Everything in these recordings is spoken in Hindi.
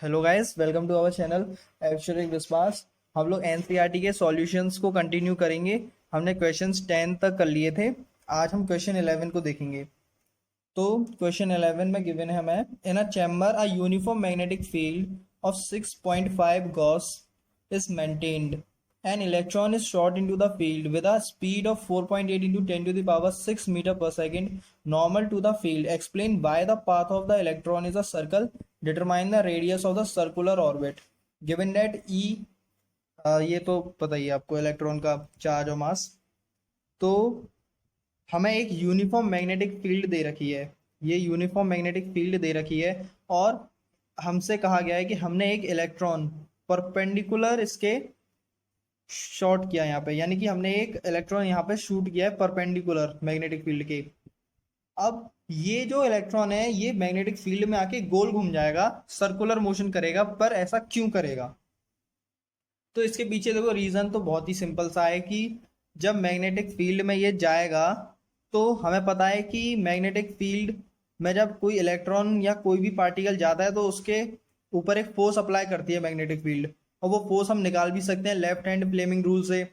Hello guys, welcome to our channel actually Vishwas. हम लोग एनसीईआरटी के सॉल्यूशंस को कंटिन्यू करेंगे। हमने क्वेश्चंस 10 तक कर लिए थे। आज हम क्वेश्चन 11 को देखेंगे। तो क्वेश्चन 11 में गिवन है हमें, in a chamber a uniform magnetic field of 6.5 gauss is maintained. An electron is shot into the field with a speed of 4.8 into 10 to the power 6 meter per second normal to the field. Explain why the path of the electron is a circle. Determine the radius of the circular orbit. Given that E, ये तो पता ही है आपको, इलेक्ट्रॉन का चार्ज और मास। तो हमें एक यूनिफॉर्म मैग्नेटिक फील्ड दे रखी है, ये यूनिफॉर्म मैग्नेटिक फील्ड दे रखी है, और हमसे कहा गया है कि हमने एक इलेक्ट्रॉन परपेंडिकुलर इसके शॉट किया यहाँ पे, यानी कि हमने एक इलेक्ट्रॉन यहाँ पे शूट किया है परपेंडिकुलर मैग्नेटिक फील्ड के। अब ये जो इलेक्ट्रॉन है ये मैग्नेटिक फील्ड में आके गोल घूम जाएगा, सर्कुलर मोशन करेगा, पर ऐसा क्यों करेगा? तो इसके पीछे देखो, रीजन तो बहुत ही सिंपल सा है कि जब मैग्नेटिक फील्ड में ये जाएगा तो हमें पता है कि मैग्नेटिक फील्ड में जब कोई इलेक्ट्रॉन या कोई भी पार्टिकल जाता है तो उसके ऊपर एक फोर्स अप्लाई करती है मैग्नेटिक फील्ड, और वो फोर्स हम निकाल भी सकते हैं लेफ्ट हैंड फ्लेमिंग रूल से।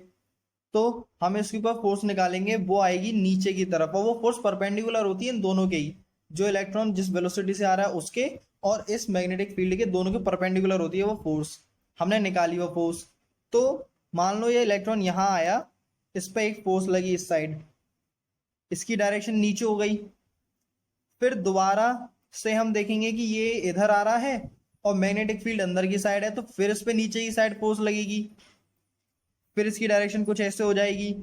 तो हम इसके ऊपर फोर्स निकालेंगे, वो आएगी नीचे की तरफ, और वो फोर्स परपेंडिकुलर होती है इन दोनों के ही, जो इलेक्ट्रॉन जिस वेलोसिटी से आ रहा है उसके और इस मैग्नेटिक फील्ड के दोनों के परपेंडिकुलर होती है वो फोर्स। हमने निकाली वो फोर्स। तो मान लो ये इलेक्ट्रॉन यहाँ आया, इस पर एक फोर्स लगी इस साइड, इसकी डायरेक्शन नीचे हो गई। फिर दोबारा से हम देखेंगे कि ये इधर आ रहा है और मैग्नेटिक फील्ड अंदर की साइड है, तो फिर इस पे नीचे की साइड फोर्स लगेगी, फिर इसकी डायरेक्शन कुछ ऐसे हो जाएगी,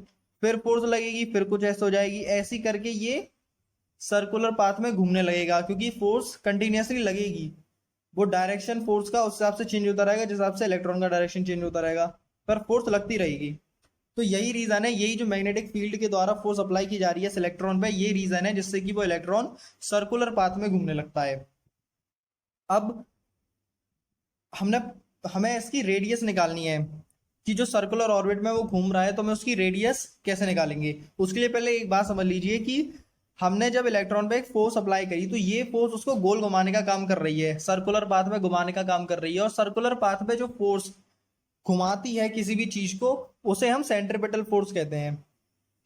फिर फोर्स लगेगी, फिर कुछ ऐसे हो जाएगी। ऐसी करके ये सर्कुलर पाथ में घूमने लगेगा, क्योंकि फोर्स कंटिन्यूसली लगेगी। वो डायरेक्शन फोर्स का उस हिसाब से चेंज होता रहेगा जिस हिसाब से इलेक्ट्रॉन का डायरेक्शन चेंज होता रहेगा, पर फोर्स लगती रहेगी। तो यही रीजन है, यही जो मैग्नेटिक फील्ड के द्वारा फोर्स अप्लाई की जा रही है इस इलेक्ट्रॉन पे, ये रीजन है जिससे कि वो इलेक्ट्रॉन सर्कुलर पाथ में घूमने लगता है। अब हमने हमें इसकी रेडियस निकालनी है कि जो सर्कुलर ऑर्बिट में वो घूम रहा है, तो हमें उसकी रेडियस कैसे निकालेंगे। उसके लिए पहले एक बात समझ लीजिए कि हमने जब इलेक्ट्रॉन पे एक फोर्स अप्लाई करी तो ये फोर्स उसको गोल घुमाने का काम कर रही है, सर्कुलर पाथ में घुमाने का काम कर रही है, और सर्कुलर पाथ में जो फोर्स घुमाती है किसी भी चीज को, उसे हम सेंट्रीपिटल फोर्स कहते हैं।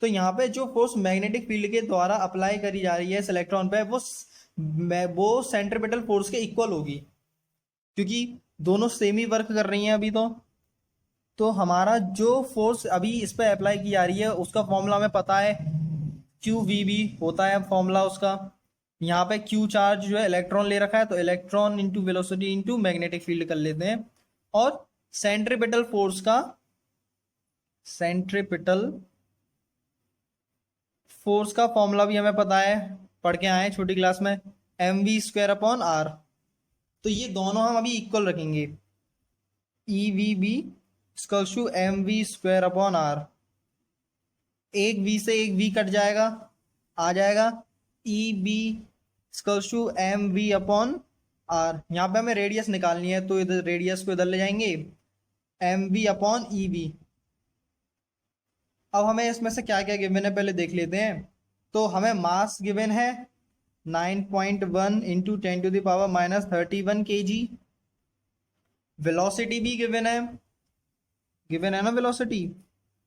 तो यहाँ पे जो फोर्स मैग्नेटिक फील्ड के द्वारा अप्लाई करी जा रही है इस इलेक्ट्रॉन पे, वो सेंट्रीपिटल फोर्स के इक्वल होगी, क्योंकि दोनों सेम ही वर्क कर रही हैं अभी। तो हमारा जो फोर्स अभी इस पे अप्लाई की जा रही है उसका फॉर्मूला हमें पता है, क्यू वी बी होता है फॉर्मूला उसका। यहाँ पे क्यू चार्ज जो है इलेक्ट्रॉन ले रखा है, तो electron into velocity into magnetic field कर लेते हैं। और सेंट्रीपिटल फोर्स का, सेंट्रीपिटल फोर्स का फॉर्मूला भी हमें पता है, पढ़ के आए छोटी क्लास में, M V square upon R. तो ये दोनों हम अभी इक्वल रखेंगे, E V B equals to M V square upon R. एक वी से एक वी कट जाएगा, आ जाएगा E B equals to M V upon R. यहाँ पे हमें रेडियस निकालनी है, तो इधर रेडियस को इधर ले जाएंगे, M V upon E B. अब हमें इसमें से क्या क्या गिवन है पहले देख लेते हैं। तो हमें मास गिवन है 9.1 into 10 to the power minus 31 kg। Velocity भी गिवन है ना, velocity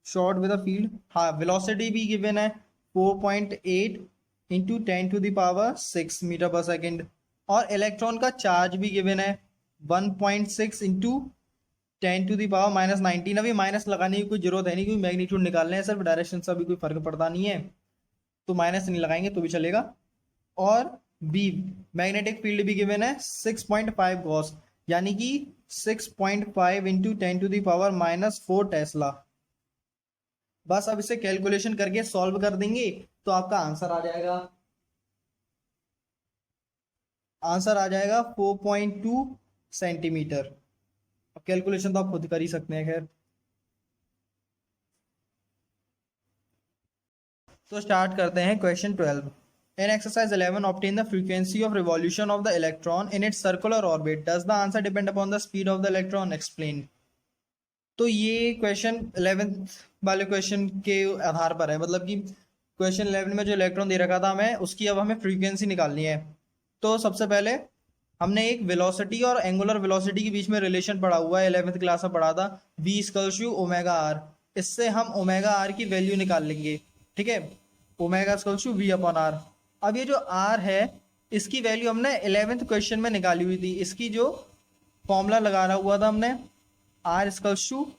short with a field, हाँ वेलोसिटी भी गिवन है 4.8 into 10 to the power 6 metre per second. और इलेक्ट्रॉन का चार्ज भी गिवन है 1.6 into 10 to the power minus 19। अभी माइनस लगाने की कोई जरूरत है नहीं, क्योंकि मैग्नीट्यूड निकालने हैं, सिर्फ डायरेक्शन से अभी कोई फर्क पड़ता नहीं है, तो माइनस नहीं लगाएंगे तो भी चलेगा। और बी मैग्नेटिक फील्ड भी गिवन है 6.5 गॉस, यानी कि 6.5 into 10 to the power minus 4 tesla. बस अब इसे कैलकुलेशन करके सॉल्व कर देंगे तो आपका आंसर आ जाएगा, 4.2 सेंटीमीटर। अब कैलकुलेशन तो आप खुद कर ही सकते हैं। खैर, तो स्टार्ट करते हैं question 12। In exercise 11, obtain the frequency of revolution of the electron in its circular orbit. Does the answer depend upon the speed of the electron? Explain. तो ये क्वेश्चन 11th वाले क्वेश्चन के आधार पर है, मतलब कि क्वेश्चन 11 में जो इलेक्ट्रॉन दे रखा था हमें, उसकी अब हमें फ्रीक्वेंसी निकालनी है। तो सबसे पहले हमने एक वेलोसिटी और एंगुलर वेलोसिटी के बीच में रिलेशन पढ़ा हुआ है, 11th क्लास में पढ़ा था, v equals to omega R. इससे हम ओमेगा आर की वैल्यू निकाल लेंगे, ठीक है, omega equals to v upon R. अब ये जो r है इसकी वैल्यू हमने 11th क्वेश्चन में निकाली हुई थी, इसकी जो फॉर्मूला लगाना हुआ था हमने, r equals to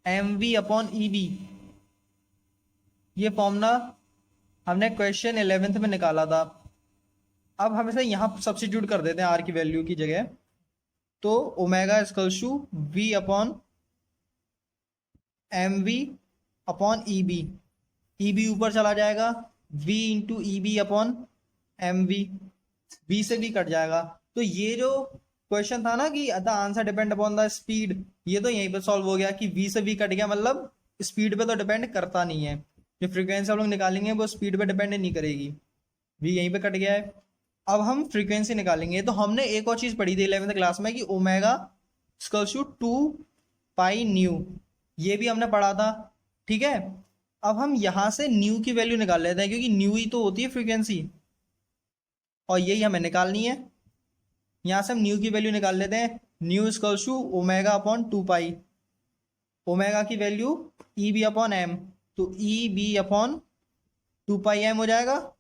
M V upon E B, ये फॉर्मूला हमने क्वेश्चन 11th में निकाला था। अब हम इसे यहाँ सब्स्टिट्यूट कर देते हैं आर की वैल्यू की जगह, तो omega equals to V upon M V upon E B, E B ऊपर चला जाएगा, v into E B upon M V, v से भी कट जाएगा। तो ये जो क्वेश्चन था ना कि the answer depend upon the speed, ये तो यहीं पे सॉल्व हो गया कि v से v कट गया, मतलब स्पीड पे तो डिपेंड करता नहीं है, जो फ्रीक्वेंसी हम लोग निकालेंगे वो स्पीड पे डिपेंड नहीं करेगी, v यहीं पे कट गया है। अब हम फ्रीक्वेंसी निकालेंगे, तो हमने एक और चीज पढ़ी थी 11th क्लास में कि omega equals to 2 pi nu, ये भी हमने पढ़ा था, ठीक है। अब हम यहां से न्यू की वैल्यू निकाल लेते हैं, क्योंकि न्यू ही तो होती है फ्रीक्वेंसी और यही हमें निकालनी है। यहां से हम न्यू की वैल्यू निकाल लेते हैं, nu equals to omega upon 2 pi, omega की value E B upon M, तो E B upon 2 pi M हो जाएगा।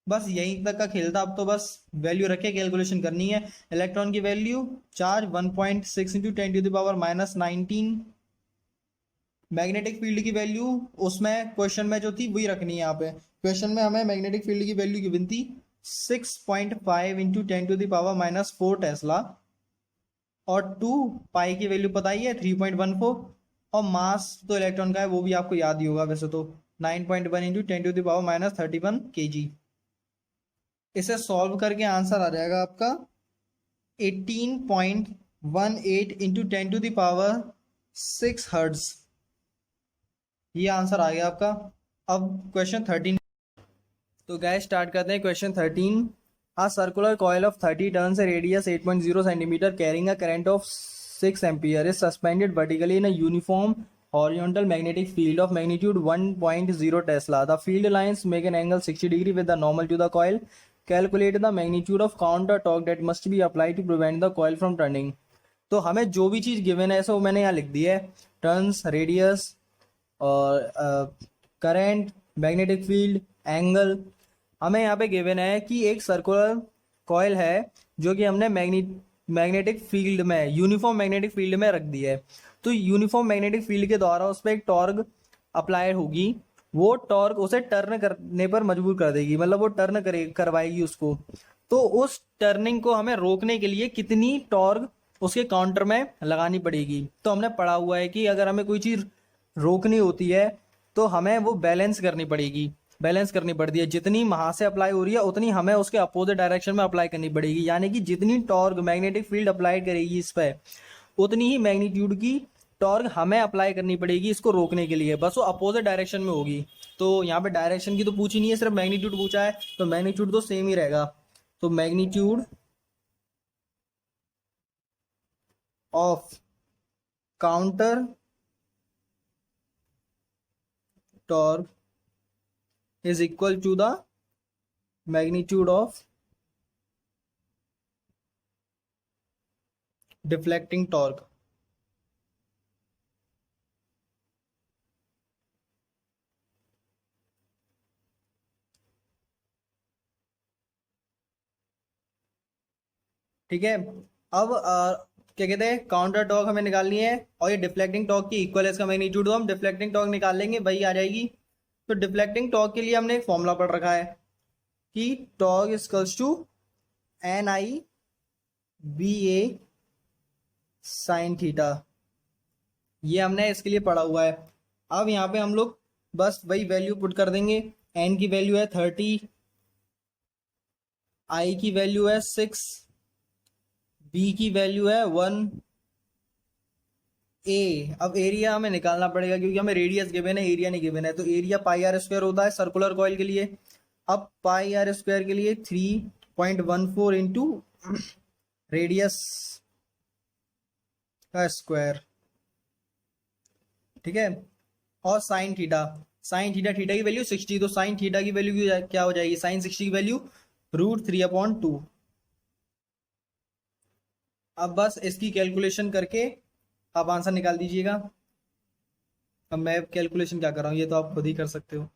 बस यहीं तक का खेल था, अब तो बस वैल्यू रखे कैलकुलेशन करनी है। इलेक्ट्रॉन की value charge 1.6 into 10⁻19, magnetic field की वैल्यू उसमें क्वेश्चन में जो थी वही रखनी है। यहाँ पे क्वेश्चन में हमें मैग्नेटिक फील्ड की वैल्यू गिवन थी 6.5 इंटू 10⁻⁴ टेस्ला, और 2 पाई की वैल्यू पता ही है 3.14, और मास तो इलेक्ट्रॉन का है वो भी आपको याद ही होगा वैसे तो, 9.1 इंटू 10⁻31 kg। इसे सॉल्व करके आंसर आ जाएगा आपका 18.18 इंटू 10⁻6 हर्ट्ज, ये आंसर आ गया आपका। अब क्वेश्चन 13, तो गाइस स्टार्ट करते हैं question 13। A circular coil of 30 turns, a radius 8.0 centimeter, carrying a current of 6 ampere, is suspended vertically in a uniform horizontal magnetic field of magnitude 1.0 Tesla. The field lines make an angle 60 degree with the normal to the coil. Calculate the magnitude of counter torque that must be applied to prevent the coil from turning. तो हमें जो भी चीज़ गिवन है वो मैंने यहाँ लिख दी है, टर्न्स, रेडियस और करंट, मैग्नेटिक फील्ड, एंगल। हमें यहाँ पे गिवन है कि एक सर्कुलर कॉइल है जो कि हमने मैग्नेटिक फील्ड में, यूनिफॉर्म मैग्नेटिक फील्ड में रख दी है। तो यूनिफॉर्म मैग्नेटिक फील्ड के द्वारा उस पर एक टॉर्क अप्लाई होगी, वो टॉर्क उसे टर्न करने पर मजबूर कर देगी, मतलब वो टर्न करवाएगी उसको। तो उस टर्निंग को हमें रोकने के लिए कितनी टॉर्क उसके काउंटर में लगानी पड़ेगी। तो हमने पढ़ा हुआ है कि अगर हमें कोई चीज़ रोकनी होती है तो हमें वो बैलेंस करनी पड़ेगी, बैलेंस करनी पड़ती है, जितनी वहां से अप्लाई हो रही है उतनी हमें उसके अपोजिट डायरेक्शन में अप्लाई करनी पड़ेगी। यानी कि जितनी टॉर्क मैग्नेटिक फील्ड अप्लाई करेगी इस पर, उतनी ही मैग्नीट्यूड की टॉर्क हमें अप्लाई करनी पड़ेगी इसको रोकने के लिए, बस वो अपोजिट डायरेक्शन में होगी। तो यहाँ पे डायरेक्शन की तो पूछी नहीं है, सिर्फ मैग्नीट्यूड पूछा है, तो मैग्नीट्यूड तो सेम ही रहेगा। तो magnitude of counter torque is equal to the magnitude of deflecting torque। ठीक है। अब क्या कहते हैं, काउंटर टॉर्क हमें निकालनी है और ये डिफ्लेक्टिंग टॉर्क की इक्वल है, इसका मैग्नीट्यूड हम डिफ्लेक्टिंग टॉर्क निकाल लेंगे, वही आ जाएगी। तो डिफ्लेक्टिंग टॉर्क के लिए हमने एक फॉर्मूला पढ़ रखा है कि torque equals to N I B A sine theta, ये हमने इसके लिए पढ़ा हुआ है। अब यहाँ पे हम लोग बस वही वैल्यू पुट कर देंगे। एन की वैल्यू है 30, आई की वैल्यू है 6, बी की वैल्यू है 1, ए। अब एरिया हमें निकालना पड़ेगा क्योंकि हमें रेडियस गिवन है, एरिया नहीं गिवन है। तो एरिया पाई आर स्क्वायर होता है सर्कुलर कॉइल के लिए। अब पाई आर स्क्वायर के लिए 3.14 इंटू रेडियस का स्क्वायर, ठीक है। और साइन थीटा की वैल्यू 60, तो साइन थीटा की वैल्यू क्या हो जाएगी, साइन 60 की वैल्यू √3/2। अब बस इसकी कैलकुलेशन करके आप आंसर निकाल दीजिएगा। अब मैं कैलकुलेशन क्या कर रहा हूँ ये तो आप खुद ही कर सकते हो।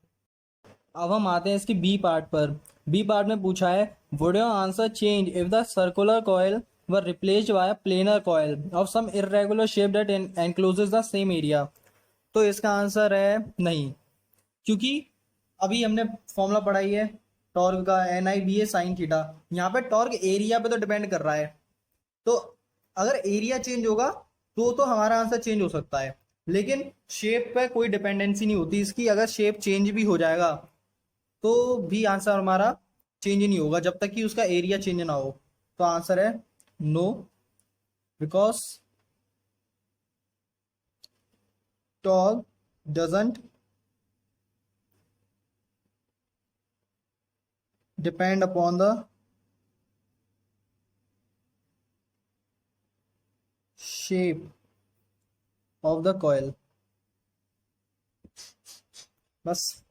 अब हम आते हैं इसकी बी पार्ट पर। बी पार्ट में पूछा है would your answer change if the circular coil were replaced by planar coil of some irregular shape that encloses the same area. तो इसका आंसर है नहीं, क्योंकि अभी हमने फॉर्मूला पढ़ा ही है टॉर्क का, NI/BA sin थीटा। यहाँ पे टॉर्क एरिया पे तो डिपेंड कर रहा है, तो अगर एरिया चेंज होगा तो हमारा आंसर चेंज हो सकता है, लेकिन शेप पे कोई डिपेंडेंसी नहीं होती इसकी। अगर शेप चेंज भी हो जाएगा तो भी आंसर हमारा चेंज नहीं होगा जब तक कि उसका एरिया चेंज ना हो। तो आंसर है no, because torque doesn't depend upon the shape of the coil. बस।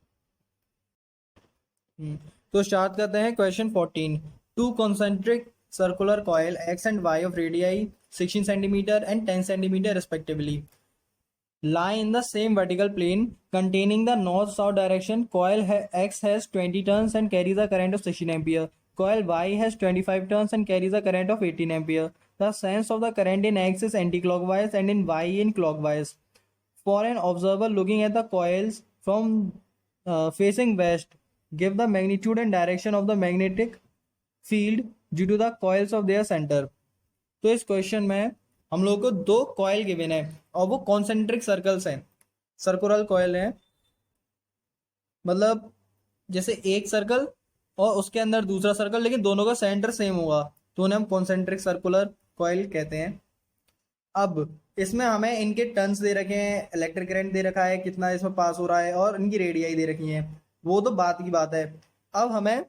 तो स्टार्ट करते हैं question 14। Two concentric circular coil X and Y of radii 16 centimetre and 10 centimetre respectively lie in the same vertical plane containing the north-south direction. Coil X has 20 turns and carries a current of 16 ampere. Coil Y has 25 turns and carries a current of 18 ampere. The sense of the current in X is anti-clockwise and in Y in clockwise. For an observer looking at the coils from facing west, give the magnitude and direction of the magnetic field due to the coils of their center. तो इस क्वेश्चन में हम लोग को दो कॉयल गिवन है और वो कॉन्सेंट्रिक सर्कल्स हैं, सर्कुलर कॉयल है। मतलब जैसे एक सर्कल और उसके अंदर दूसरा सर्कल, लेकिन दोनों का सेंटर सेम होगा, तो उन्हें हम कॉन्सेंट्रिक सर्कुलर कॉयल कहते हैं। अब इसमें हमें इनके टर्न्स दे रखे हैं, इलेक्ट्रिक करंट दे रखा है कितना इसमें पास हो रहा है, और इनकी रेडियाई दे रखी है, वो तो बात की बात है। अब हमें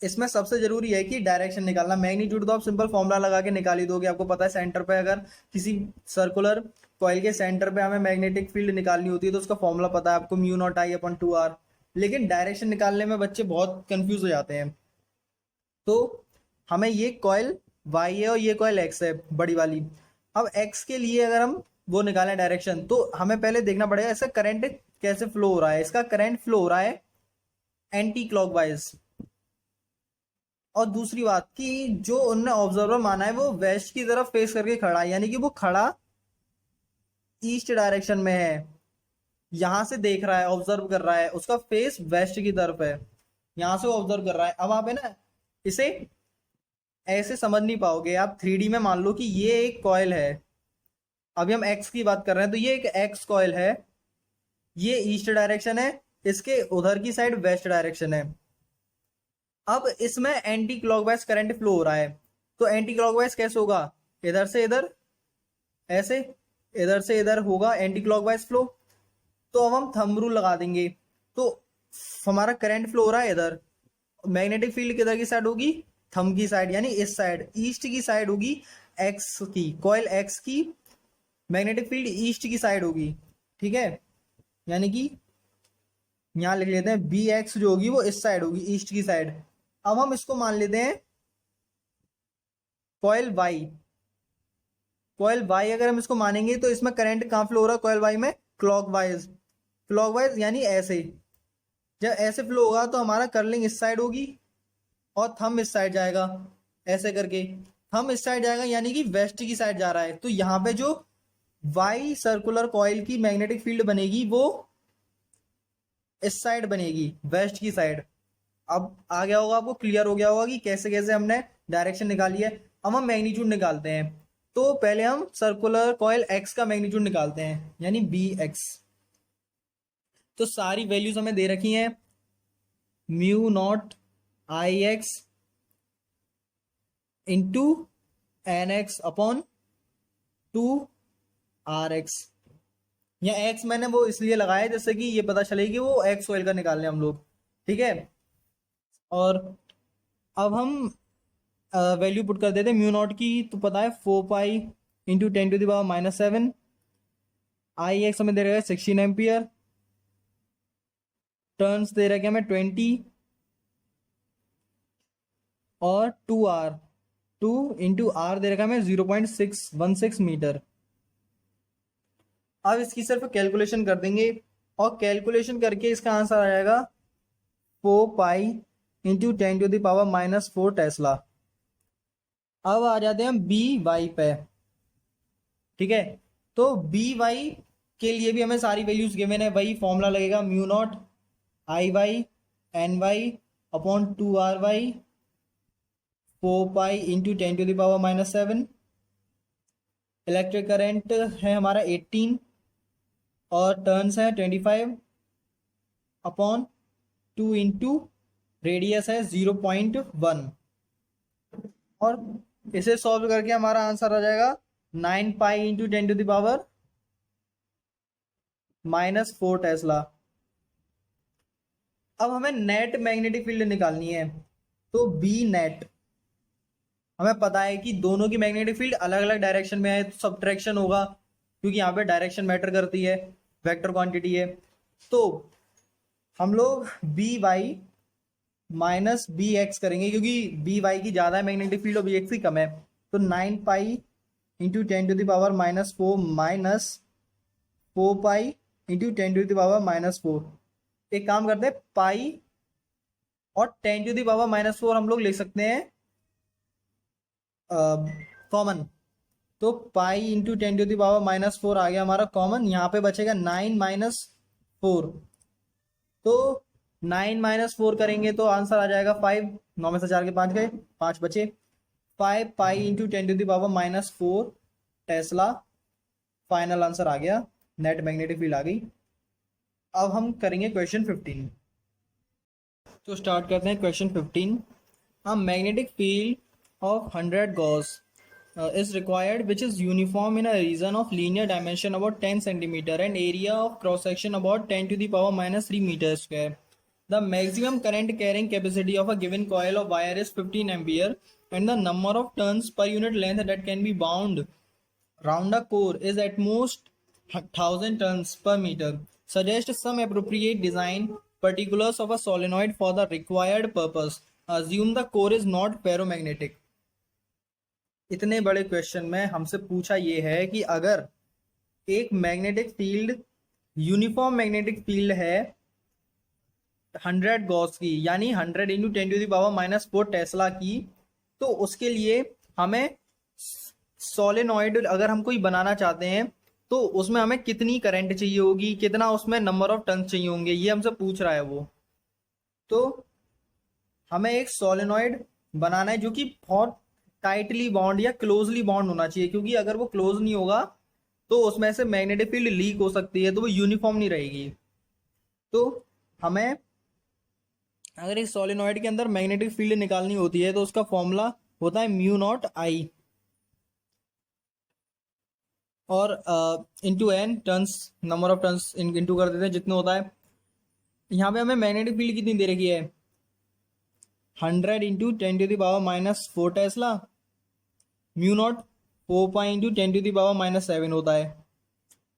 इसमें सबसे जरूरी है कि डायरेक्शन निकालना। मैग्नीट्यूड तो आप सिंपल फॉर्मूला लगा के निकाल ही दोगे, आपको पता है सेंटर पे अगर किसी सर्कुलर कॉइल के सेंटर पे हमें मैग्नेटिक फील्ड निकालनी होती है तो उसका फॉर्मूला पता है आपको, μ0I/2R। लेकिन डायरेक्शन निकालने में बच्चे बहुत कंफ्यूज हो जाते हैं। तो हमें ये कॉइल वाई है और ये कॉइल एक्स है बड़ी वाली। अब एक्स के लिए अगर हम वो निकालें डायरेक्शन, तो हमें पहले देखना पड़ेगा इसका करंट कैसे फ्लो हो रहा है। इसका करंट फ्लो हो रहा है एंटी क्लॉकवाइज। और दूसरी बात कि जो उनने ऑब्जर्वर माना है वो वेस्ट की तरफ फेस करके खड़ा है, यानी कि वो खड़ा ईस्ट डायरेक्शन में है, यहां से देख रहा है, ऑब्जर्व कर रहा है, उसका फेस वेस्ट की तरफ है, यहां से वो ऑब्जर्व कर रहा है। अब आप है ना इसे ऐसे समझ नहीं पाओगे, आप 3D में मान लो कि ये एक कॉइल है, अभी हम एक्स की बात कर रहे हैं, तो ये एक एक्स कॉइल है, ये ईस्ट डायरेक्शन है, इसके उधर की साइड वेस्ट डायरेक्शन है। अब इसमें एंटी क्लॉकवाइज करंट फ्लो हो रहा है, तो एंटी क्लॉकवाइज कैसे होगा, इधर से इधर, ऐसे इधर से इधर होगा एंटी क्लॉकवाइज फ्लो। तो अब हम थंब रूल लगा देंगे, तो हमारा करंट फ्लो हो रहा है इधर, मैग्नेटिक फील्ड किधर की साइड होगी, थंब की साइड, यानी इस साइड ईस्ट की साइड होगी एक्स की, कॉइल एक्स की मैग्नेटिक फील्ड ईस्ट की साइड होगी। ठीक है, यानी कि यहां लिख लेते हैं बी एक्स जो होगी वो इस साइड होगी, ईस्ट की साइड। अब हम इसको मान लेते हैं कॉइल वाई। कॉइल वाई अगर हम इसको मानेंगे तो इसमें करंट कहां फ्लो हो रहा है कॉइल वाई में, क्लॉकवाइज। क्लॉकवाइज यानी ऐसे, जब ऐसे फ्लो होगा तो हमारा कर्लिंग इस साइड होगी और थंब इस साइड जाएगा, ऐसे करके थंब इस साइड जाएगा, यानी कि वेस्ट की साइड जा रहा है। तो यहाँ पे जो वाई सर्कुलर कॉइल की मैग्नेटिक फील्ड बनेगी वो इस साइड बनेगी, वेस्ट की साइड। अब आ गया होगा आपको, क्लियर हो गया होगा कि कैसे कैसे हमने डायरेक्शन निकाली है। अब हम मैग्नीट्यूड निकालते हैं, तो पहले हम सर्कुलर कॉइल एक्स का मैग्नीट्यूड निकालते हैं, यानी बी एक्स। तो सारी वैल्यूज हमें दे रखी हैं, μ0I/x इंटू NX/2RX। या एक्स मैंने वो इसलिए लगाया जैसे कि ये पता चले कि वो एक्स ऑयल का निकाल लें हम लोग। ठीक है, और अब हम वैल्यू पुट कर देते हैं μ0 की, तो पता है 4 पाई इंटू 10⁻⁻7। I/x हमें दे रखा है 16 एम्पियर, टर्न्स दे रखे हमें 20, और 2r, 2 × r दे रखा है हमें 0.616 मीटर। अब इसकी सिर्फ कैलकुलेशन कर देंगे और कैलकुलेशन करके इसका आंसर आ जाएगा 4 पाई इंटू 10⁻⁻⁴ टेस्ला। अब आ जाते हैं बी वाई पे। ठीक है, तो बी वाई के लिए भी हमें सारी वैल्यूज गिवन है, वही फॉर्मूला लगेगा mu naught I Y N Y upon 2r/, 4 pi into 10⁻⁻⁷। Electric current है हमारा 18 और टर्न्स है 25 अपॉन 2 इंटू रेडियस है 0.1। और इसे सॉल्व करके हमारा आंसर आ जाएगा 9 पाई इंटू 10⁻⁻⁴ टेस्ला। अब हमें नेट मैग्नेटिक फील्ड निकालनी है, तो बी नेट हमें पता है कि दोनों की मैग्नेटिक फील्ड अलग अलग डायरेक्शन में है, तो सब्ट्रैक्शन होगा क्योंकि यहाँ पे डायरेक्शन मैटर करती है, वेक्टर क्वांटिटी है। तो हम लोग B Y minus B X करेंगे क्योंकि बी वाई की ज़्यादा है मैग्नेटिक फील्ड और बी एक्स की कम है। तो 9 pi into 10⁻⁻⁴ minus 4 pi into 10⁻⁻⁴। एक काम करते हैं, पाई और 10⁻⁻⁴ हम लोग ले सकते हैं कॉमन, तो पाई इंटू 10⁻⁻⁴ आ गया हमारा कॉमन। यहाँ पे बचेगा 9 माइनस 4, तो 9 माइनस 4 करेंगे तो आंसर आ जाएगा 5। 9 में से 4 के 5 गए, 5 बचे। 5 pi into 10⁻⁻⁴ tesla, final answer आ गया, नेट मैग्नेटिक फील्ड आ गई। अब हम करेंगे क्वेश्चन 15। तो स्टार्ट करते हैं question 15। A magnetic field of 100 Gauss is required, which is uniform in a region of linear dimension about 10 centimeter and area of cross section about 10⁻³ meter square. The maximum current carrying capacity of a given coil of wire is 15 ampere and the number of turns per unit length that can be bound round a core is at most 1000 turns per meter. Suggest some appropriate design particulars of a solenoid for the required purpose. Assume the core is not ferromagnetic. इतने बड़े क्वेश्चन में हमसे पूछा ये है कि अगर एक magnetic field uniform magnetic field है 100 गॉस की, यानी 100 इंटू 10⁻⁻⁴ टेस्ला की, तो उसके लिए हमें सोलेनॉइड अगर हम कोई बनाना चाहते हैं तो उसमें हमें कितनी करंट चाहिए होगी, कितना उसमें नंबर ऑफ टर्न्स चाहिए होंगे, ये हमसे पूछ रहा है वो। तो हमें एक सोलेनॉइड बनाना है जो कि बहुत टाइटली बॉन्ड या क्लोजली बॉन्ड होना चाहिए, क्योंकि अगर वो क्लोज नहीं होगा तो उसमें से मैग्नेटिक फील्ड लीक हो सकती है, तो वो यूनिफॉर्म नहीं रहेगी। तो हमें अगर इस सोलेनॉइड के अंदर मैग्नेटिक फील्ड निकालनी होती है तो उसका फॉर्मूला होता है म्यू नॉट आई और into N turns, number of turns into कर देते हैं जितने होता है। यहाँ पे हमें मैग्नेटिक फील्ड कितनी दे रखी है, 100 into 10⁻⁻⁴ Tesla, mu naught 4 pi into 10⁻⁻⁷ होता है।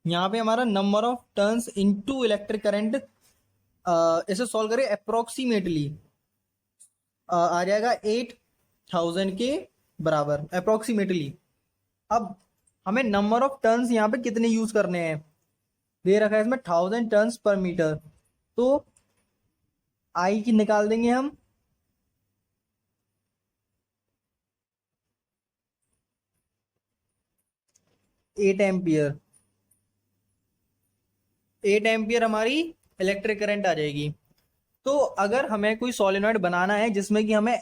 यहाँ पे हमारा number of turns into electric current, इसे सॉल्व करें अप्रोक्सीमेटली आ जाएगा 8000 के बराबर अप्रोक्सीमेटली। अब हमें नंबर ऑफ टर्न्स यहाँ पे कितने यूज करने हैं, दे रखा है इसमें 1000 टर्न्स पर मीटर, तो आई की निकाल देंगे हम, एट एम्पियर हमारी इलेक्ट्रिक करंट आ जाएगी। तो अगर हमें कोई सोलेनॉइड बनाना है जिसमें कि हमें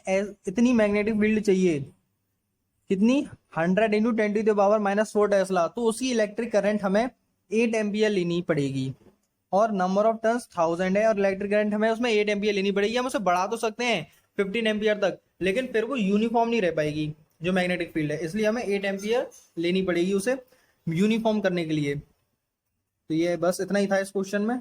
इतनी मैग्नेटिक फील्ड चाहिए, कितनी 100 इंटू 10⁻⁻⁴ टेस्ला, तो उसकी इलेक्ट्रिक करंट हमें 8 एम्पियर लेनी पड़ेगी और नंबर ऑफ टर्न्स 1000 है और इलेक्ट्रिक करंट हमें उसमें 8 एम्पियर लेनी पड़ेगी। हम उसे बढ़ा तो सकते हैं 15 एम्पियर तक, लेकिन फिर वो यूनिफॉर्म नहीं रह पाएगी जो मैग्नेटिक फील्ड है, इसलिए हमें 8 एम्पियर लेनी पड़ेगी उसे यूनिफॉर्म करने के लिए। तो ये बस इतना ही था इस क्वेश्चन में।